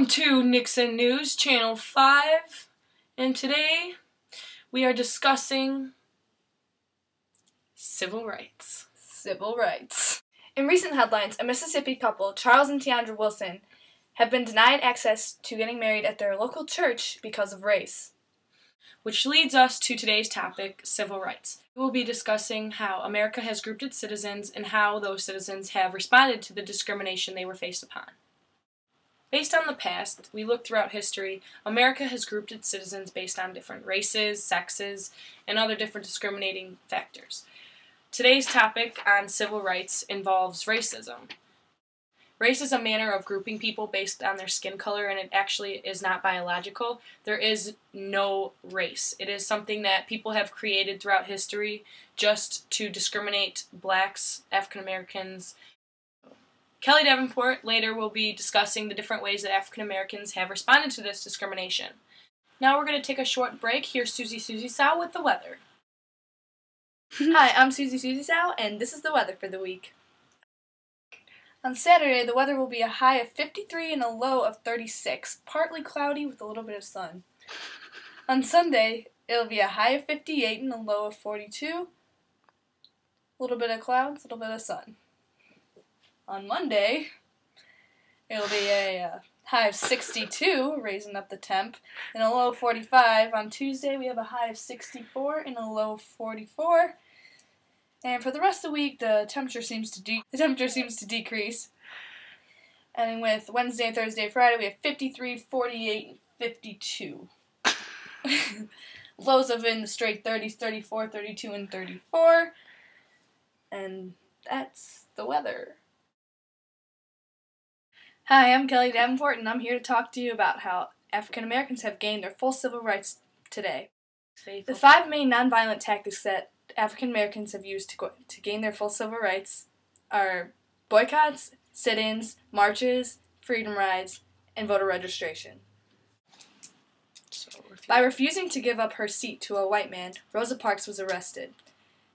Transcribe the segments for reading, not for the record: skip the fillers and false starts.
Welcome to Nixon News, Channel 5, and today we are discussing civil rights. Civil rights. In recent headlines, a Mississippi couple, Charles and Tiandra Wilson, have been denied access to getting married at their local church because of race. Which leads us to today's topic, civil rights. We will be discussing how America has grouped its citizens and how those citizens have responded to the discrimination they were faced upon. Based on the past, we look throughout history, America has grouped its citizens based on different races, sexes, and other different discriminating factors. Today's topic on civil rights involves racism. Race is a manner of grouping people based on their skin color, and it actually is not biological. There is no race. It is something that people have created throughout history just to discriminate blacks, African Americans. Kelly Davenport later will be discussing the different ways that African Americans have responded to this discrimination. Now we're going to take a short break. Here's Susie Sow with the weather. Hi, I'm Susie Sow, and this is the weather for the week. On Saturday, the weather will be a high of 53 and a low of 36, partly cloudy with a little bit of sun. On Sunday, it'll be a high of 58 and a low of 42, a little bit of clouds, a little bit of sun. On Monday, it'll be a high of 62, raising up the temp, and a low of 45. On Tuesday, we have a high of 64 and a low of 44. And for the rest of the week, the temperature seems to decrease. And with Wednesday, Thursday, Friday, we have 53, 48, and 52. Lows of in the straight 30s, 34, 32, and 34. And that's the weather. Hi, I'm Kelly Davenport, and I'm here to talk to you about how African Americans have gained their full civil rights today. The 5 main nonviolent tactics that African Americans have used to gain their full civil rights are boycotts, sit-ins, marches, freedom rides, and voter registration. By refusing to give up her seat to a white man, Rosa Parks was arrested.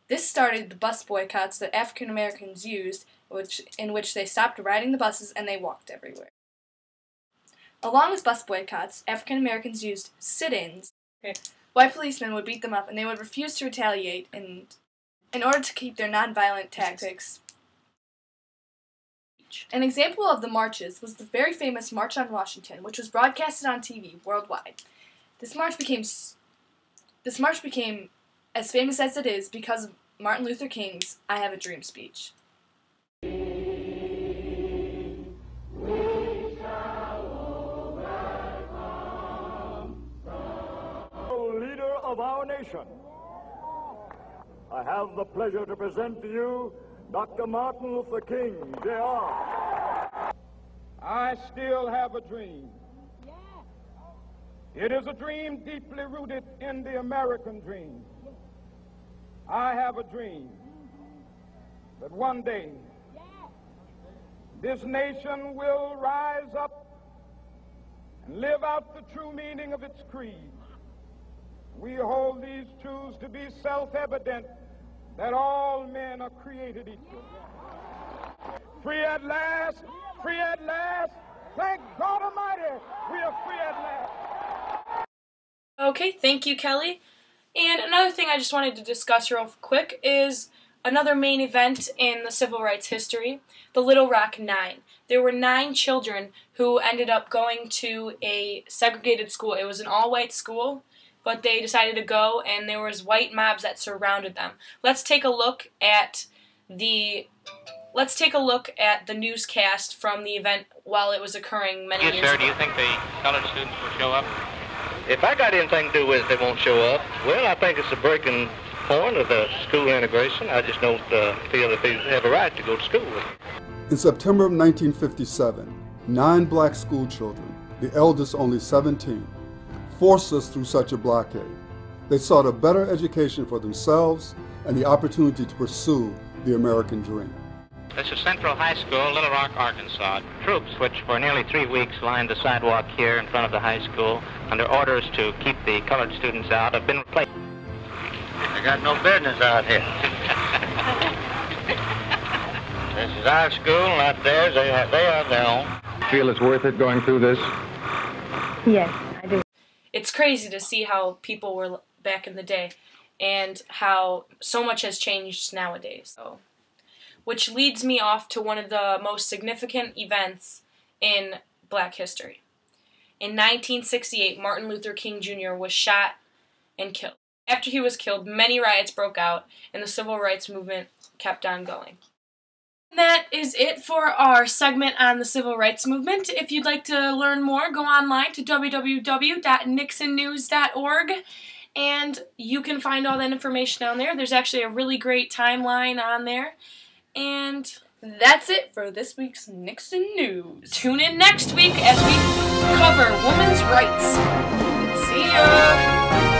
This started the bus boycotts that African Americans used, in which they stopped riding the buses and they walked everywhere. Along with bus boycotts, African Americans used sit-ins. White policemen would beat them up, and they would refuse to retaliate in order to keep their nonviolent tactics. An example of the marches was the very famous March on Washington, which was broadcasted on TV worldwide. This march became as famous as it is because of Martin Luther King's "I Have a Dream" speech. Of our nation, I have the pleasure to present to you Dr. Martin Luther King, Jr. I still have a dream. It is a dream deeply rooted in the American dream. I have a dream that one day this nation will rise up and live out the true meaning of its creed. We hold these truths to be self-evident, that all men are created equal. Free at last, free at last. Thank God Almighty, we are free at last. Okay, thank you, Kelly. And another thing I just wanted to discuss real quick is another main event in the civil rights history, the Little Rock Nine. There were 9 children who ended up going to a segregated school. It was an all-white school, but they decided to go, and there was white mobs that surrounded them. Let's take a look at the newscast from the event while it was occurring many years ago. Yes, sir. Do you think the colored students will show up? If I got anything to do with it, they won't show up. Well, I think it's a breaking point of the school integration. I just don't feel that they have a right to go to school with it. In September of 1957, 9 black school children, the eldest only 17, forced us through such a blockade. They sought a better education for themselves and the opportunity to pursue the American dream. This is Central High School, Little Rock, Arkansas. Troops, which for nearly 3 weeks lined the sidewalk here in front of the high school under orders to keep the colored students out, have been replaced. They got no business out here. This is our school, not theirs. They are their own. Feel it's worth it going through this? Yes, I do. It's crazy to see how people were back in the day and how so much has changed nowadays. So, which leads me off to one of the most significant events in Black history. In 1968, Martin Luther King Jr. was shot and killed. After he was killed, many riots broke out, and the civil rights movement kept on going. That is it for our segment on the civil rights movement. If you'd like to learn more, go online to www.nixonnews.org, and you can find all that information down there. There's actually a really great timeline on there. And that's it for this week's Nixon News. Tune in next week as we cover women's rights. See ya!